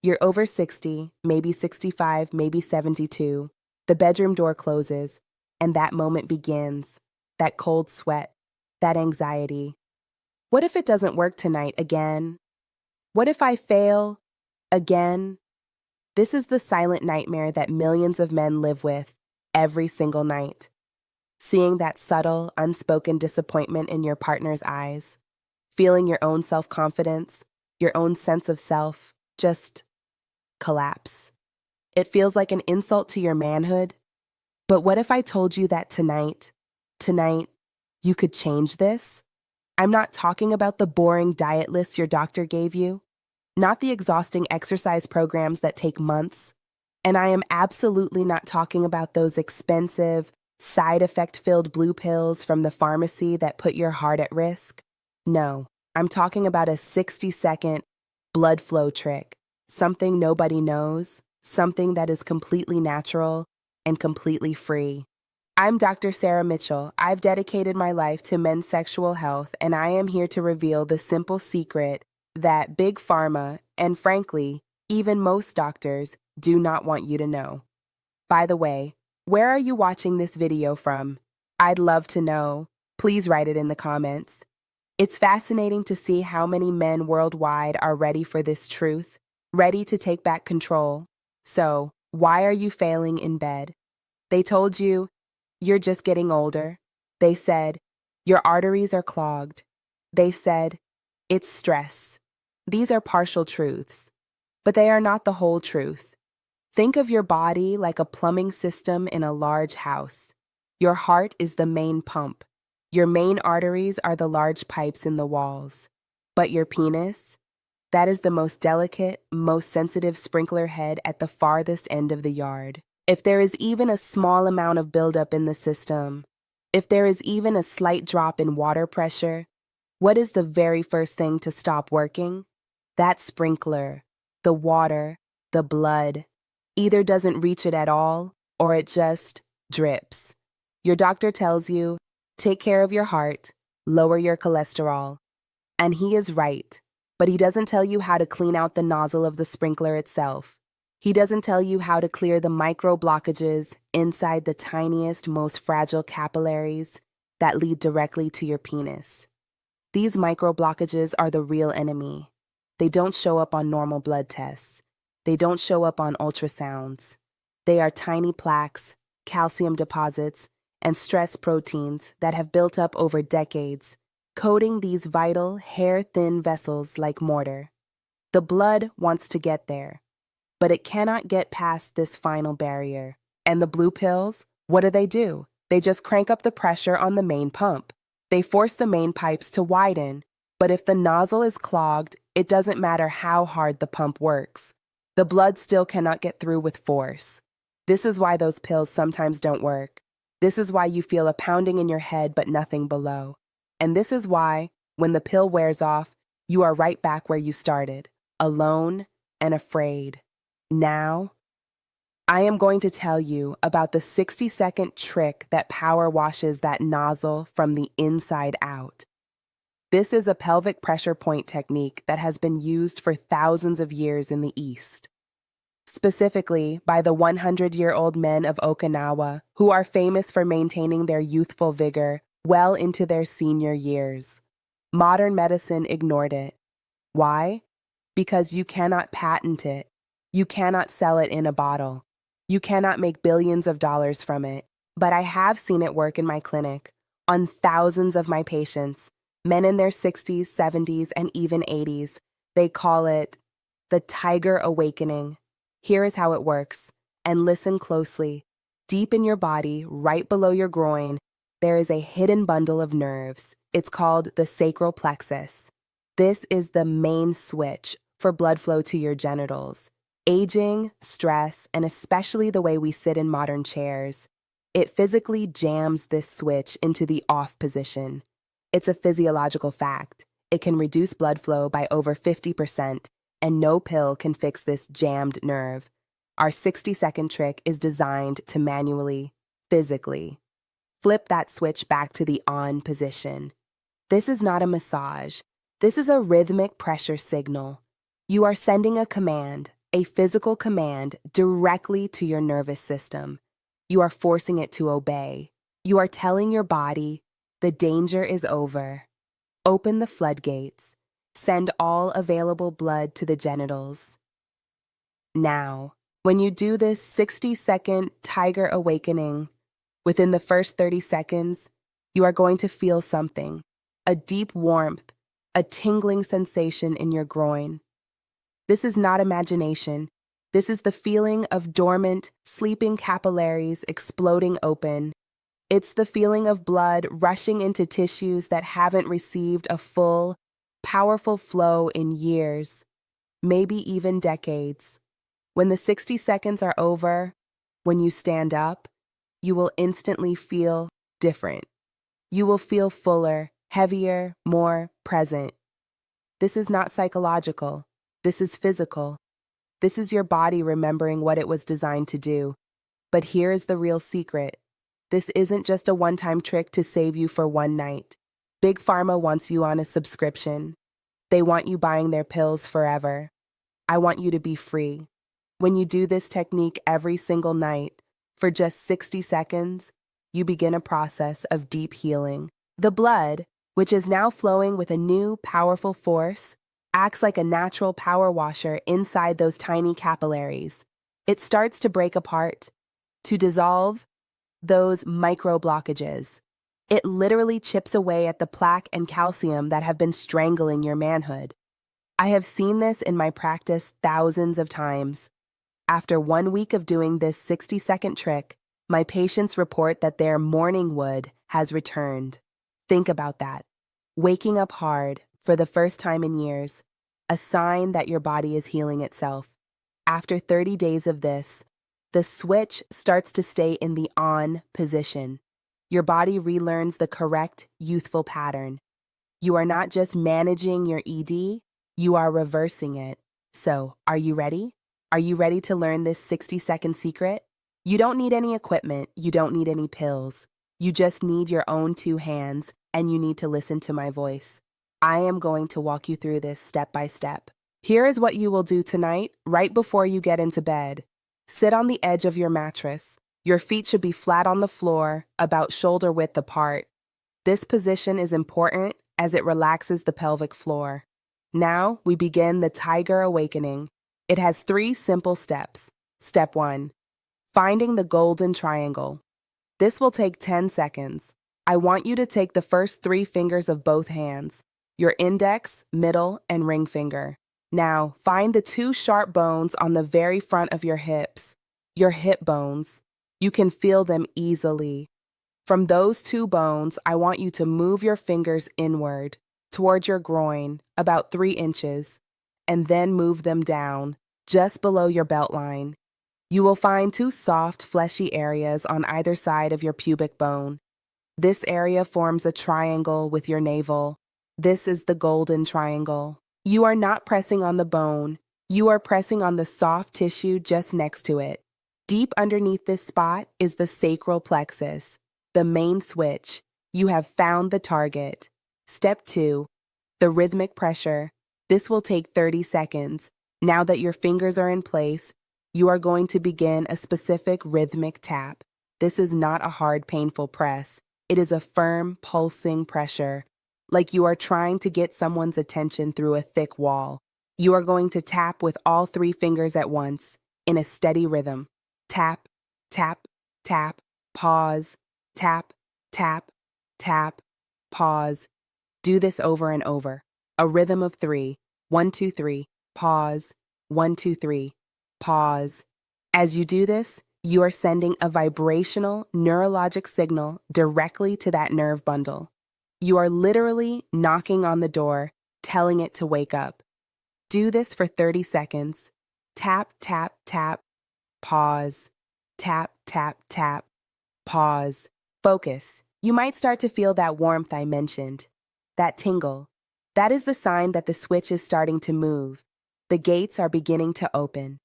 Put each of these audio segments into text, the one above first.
You're over 60, maybe 65, maybe 72. The bedroom door closes, and that moment begins. That cold sweat, that anxiety. What if it doesn't work tonight again? What if I fail again? This is the silent nightmare that millions of men live with every single night. Seeing that subtle, unspoken disappointment in your partner's eyes, feeling your own self-confidence, your own sense of self, just collapse. It feels like an insult to your manhood. But what if I told you that tonight, you could change this? I'm not talking about the boring diet list your doctor gave you, not the exhausting exercise programs that take months. And I am absolutely not talking about those expensive, side effect-filled blue pills from the pharmacy that put your heart at risk. No, I'm talking about a 60-second blood flow trick, something nobody knows, something that is completely natural and completely free. I'm Dr. Sarah Mitchell. I've dedicated my life to men's sexual health, and I am here to reveal the simple secret that Big Pharma, and frankly, even most doctors, do not want you to know. By the way, where are you watching this video from? I'd love to know. Please write it in the comments. It's fascinating to see how many men worldwide are ready for this truth, ready to take back control. So, why are you failing in bed? They told you, you're just getting older. They said, your arteries are clogged. They said, it's stress. These are partial truths, but they are not the whole truth. Think of your body like a plumbing system in a large house. Your heart is the main pump. Your main arteries are the large pipes in the walls. But your penis, that is the most delicate, most sensitive sprinkler head at the farthest end of the yard. If there is even a small amount of buildup in the system, if there is even a slight drop in water pressure, what is the very first thing to stop working? That sprinkler, the water, the blood, either doesn't reach it at all, or it just drips. Your doctor tells you, take care of your heart, lower your cholesterol. And he is right, but he doesn't tell you how to clean out the nozzle of the sprinkler itself. He doesn't tell you how to clear the micro blockages inside the tiniest, most fragile capillaries that lead directly to your penis. These micro blockages are the real enemy. They don't show up on normal blood tests. They don't show up on ultrasounds. They are tiny plaques, calcium deposits, and stress proteins that have built up over decades, coating these vital, hair-thin vessels like mortar. The blood wants to get there, but it cannot get past this final barrier. And the blue pills, what do? They just crank up the pressure on the main pump. They force the main pipes to widen, but if the nozzle is clogged, it doesn't matter how hard the pump works. The blood still cannot get through with force. This is why those pills sometimes don't work. This is why you feel a pounding in your head but nothing below. And this is why, when the pill wears off, you are right back where you started, alone and afraid. Now, I am going to tell you about the 60-second trick that power washes that nozzle from the inside out. This is a pelvic pressure point technique that has been used for thousands of years in the East, specifically by the 100-year-old men of Okinawa, who are famous for maintaining their youthful vigor well into their senior years. Modern medicine ignored it. Why? Because you cannot patent it. You cannot sell it in a bottle. You cannot make billions of dollars from it. But I have seen it work in my clinic, on thousands of my patients, men in their 60s, 70s, and even 80s. They call it the Tiger Awakening. Here is how it works. And listen closely. Deep in your body, right below your groin, there is a hidden bundle of nerves. It's called the sacral plexus. This is the main switch for blood flow to your genitals. Aging, stress, and especially the way we sit in modern chairs, it physically jams this switch into the off position. It's a physiological fact. It can reduce blood flow by over 50%, and no pill can fix this jammed nerve. Our 60-second trick is designed to manually, physically, flip that switch back to the on position. This is not a massage. This is a rhythmic pressure signal. You are sending a command, a physical command directly to your nervous system. You are forcing it to obey. You are telling your body, the danger is over. Open the floodgates. Send all available blood to the genitals. Now, when you do this 60-second tiger awakening, within the first 30 seconds, you are going to feel something, a deep warmth, a tingling sensation in your groin. This is not imagination. This is the feeling of dormant, sleeping capillaries exploding open. It's the feeling of blood rushing into tissues that haven't received a full, powerful flow in years, maybe even decades. When the 60 seconds are over, when you stand up, you will instantly feel different. You will feel fuller, heavier, more present. This is not psychological. This is physical. This is your body remembering what it was designed to do. But here is the real secret. This isn't just a one-time trick to save you for one night. Big Pharma wants you on a subscription. They want you buying their pills forever. I want you to be free. When you do this technique every single night, for just 60 seconds, you begin a process of deep healing. The blood, which is now flowing with a new, powerful force, acts like a natural power washer inside those tiny capillaries. It starts to break apart, to dissolve those micro blockages. It literally chips away at the plaque and calcium that have been strangling your manhood. I have seen this in my practice thousands of times. After 1 week of doing this 60-second trick, my patients report that their morning wood has returned. Think about that. Waking up hard for the first time in years, a sign that your body is healing itself. After 30 days of this, the switch starts to stay in the on position. Your body relearns the correct youthful pattern. You are not just managing your ED, you are reversing it. So, are you ready? Are you ready to learn this 60-second secret? You don't need any equipment, you don't need any pills. You just need your own 2 hands, and you need to listen to my voice. I am going to walk you through this step by step. Here is what you will do tonight, right before you get into bed. Sit on the edge of your mattress. Your feet should be flat on the floor, about shoulder width apart. This position is important as it relaxes the pelvic floor. Now, we begin the Tiger Awakening. It has 3 simple steps. Step 1. Finding the golden triangle. This will take 10 seconds. I want you to take the first 3 fingers of both hands, your index, middle, and ring finger. Now, find the 2 sharp bones on the very front of your hips, your hip bones. You can feel them easily. From those 2 bones, I want you to move your fingers inward, toward your groin, about 3 inches, and then move them down, just below your belt line. You will find 2 soft, fleshy areas on either side of your pubic bone. This area forms a triangle with your navel. This is the golden triangle. You are not pressing on the bone. You are pressing on the soft tissue just next to it. Deep underneath this spot is the sacral plexus, the main switch. You have found the target. Step 2, the rhythmic pressure. This will take 30 seconds. Now that your fingers are in place, you are going to begin a specific rhythmic tap. This is not a hard, painful press. It is a firm, pulsing pressure, like you are trying to get someone's attention through a thick wall. You are going to tap with all 3 fingers at once, in a steady rhythm. Tap, tap, tap, pause, tap, tap, tap, pause. Do this over and over. A rhythm of 3. 1, 2, 3, pause. 1, 2, 3, pause. As you do this, you are sending a vibrational neurologic signal directly to that nerve bundle. You are literally knocking on the door, telling it to wake up. Do this for 30 seconds. Tap, tap, tap, pause. Tap, tap, tap, pause. Focus. You might start to feel that warmth I mentioned, that tingle. That is the sign that the switch is starting to move. The gates are beginning to open.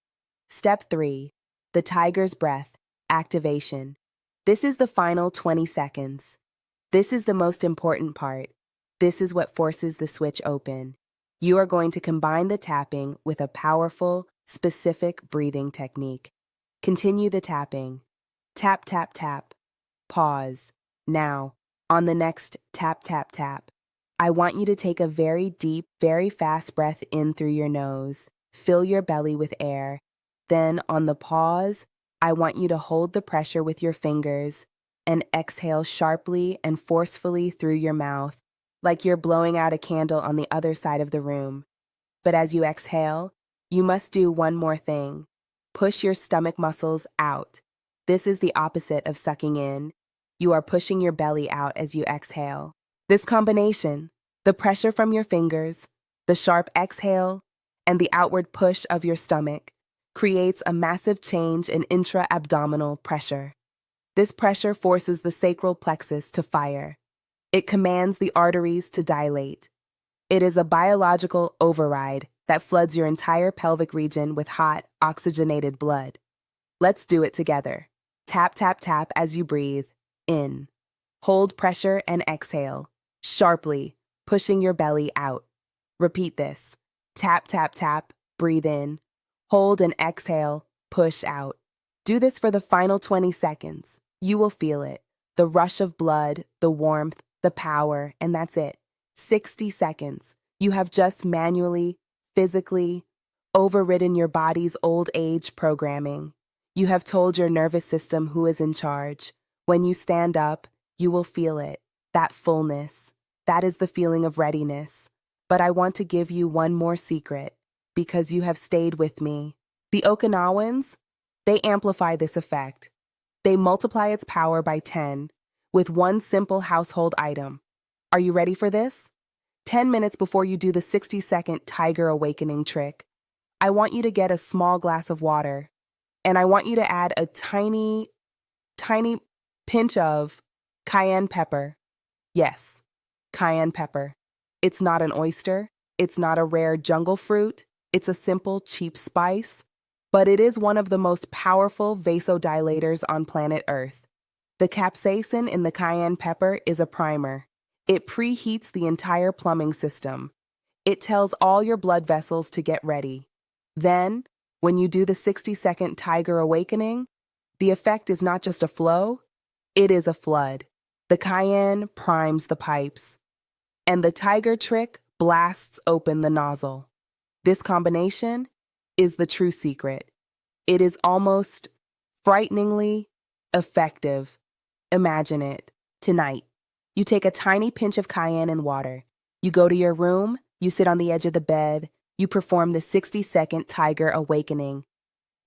Step 3, the tiger's breath, activation. This is the final 20 seconds. This is the most important part. This is what forces the switch open. You are going to combine the tapping with a powerful, specific breathing technique. Continue the tapping. Tap, tap, tap. Pause. Now, on the next tap, tap, tap, I want you to take a very deep, very fast breath in through your nose. Fill your belly with air. Then, on the pause, I want you to hold the pressure with your fingers and exhale sharply and forcefully through your mouth, like you're blowing out a candle on the other side of the room. But as you exhale, you must do one more thing. Push your stomach muscles out. This is the opposite of sucking in. You are pushing your belly out as you exhale. This combination, the pressure from your fingers, the sharp exhale, and the outward push of your stomach, creates a massive change in intra-abdominal pressure. This pressure forces the sacral plexus to fire. It commands the arteries to dilate. It is a biological override that floods your entire pelvic region with hot, oxygenated blood. Let's do it together. Tap, tap, tap as you breathe. In. Hold pressure and exhale, sharply, pushing your belly out. Repeat this. Tap, tap, tap, breathe in. Hold and exhale, push out. Do this for the final 20 seconds. You will feel it. The rush of blood, the warmth, the power, and that's it. 60 seconds. You have just manually, physically, overridden your body's old age programming. You have told your nervous system who is in charge. When you stand up, you will feel it, that fullness. That is the feeling of readiness. But I want to give you one more secret, because you have stayed with me. The Okinawans, they amplify this effect. They multiply its power by 10 with one simple household item. Are you ready for this? 10 minutes before you do the 60-second Tiger Awakening trick, I want you to get a small glass of water, and I want you to add a tiny pinch of cayenne pepper. Yes, cayenne pepper. It's not an oyster. It's not a rare jungle fruit. It's a simple, cheap spice, but it is one of the most powerful vasodilators on planet Earth. The capsaicin in the cayenne pepper is a primer. It preheats the entire plumbing system. It tells all your blood vessels to get ready. Then, when you do the 60-second Tiger Awakening, the effect is not just a flow, it is a flood. The cayenne primes the pipes, and the tiger trick blasts open the nozzle. This combination is the true secret. It is almost frighteningly effective. Imagine it. Tonight, you take a tiny pinch of cayenne and water. You go to your room, you sit on the edge of the bed, you perform the 60-second Tiger Awakening.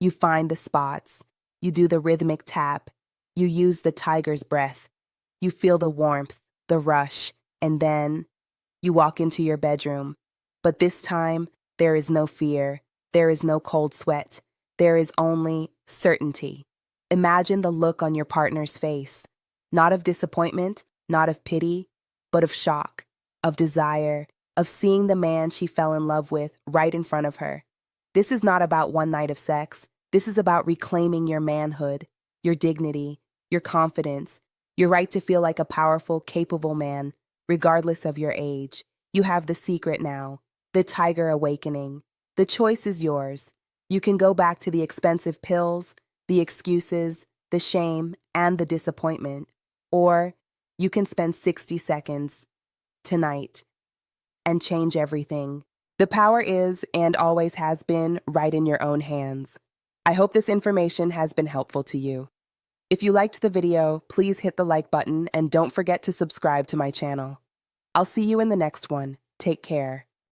You find the spots. You do the rhythmic tap. You use the tiger's breath. You feel the warmth, the rush, and then you walk into your bedroom. But this time, there is no fear. There is no cold sweat. There is only certainty. Imagine the look on your partner's face. Not of disappointment, not of pity, but of shock, of desire, of seeing the man she fell in love with right in front of her. This is not about one night of sex. This is about reclaiming your manhood, your dignity, your confidence, your right to feel like a powerful, capable man, regardless of your age. You have the secret now, the Tiger Awakening. The choice is yours. You can go back to the expensive pills, the excuses, the shame, and the disappointment. Or you can spend 60 seconds tonight and change everything. The power is, and always has been, right in your own hands. I hope this information has been helpful to you. If you liked the video, please hit the like button and don't forget to subscribe to my channel. I'll see you in the next one. Take care.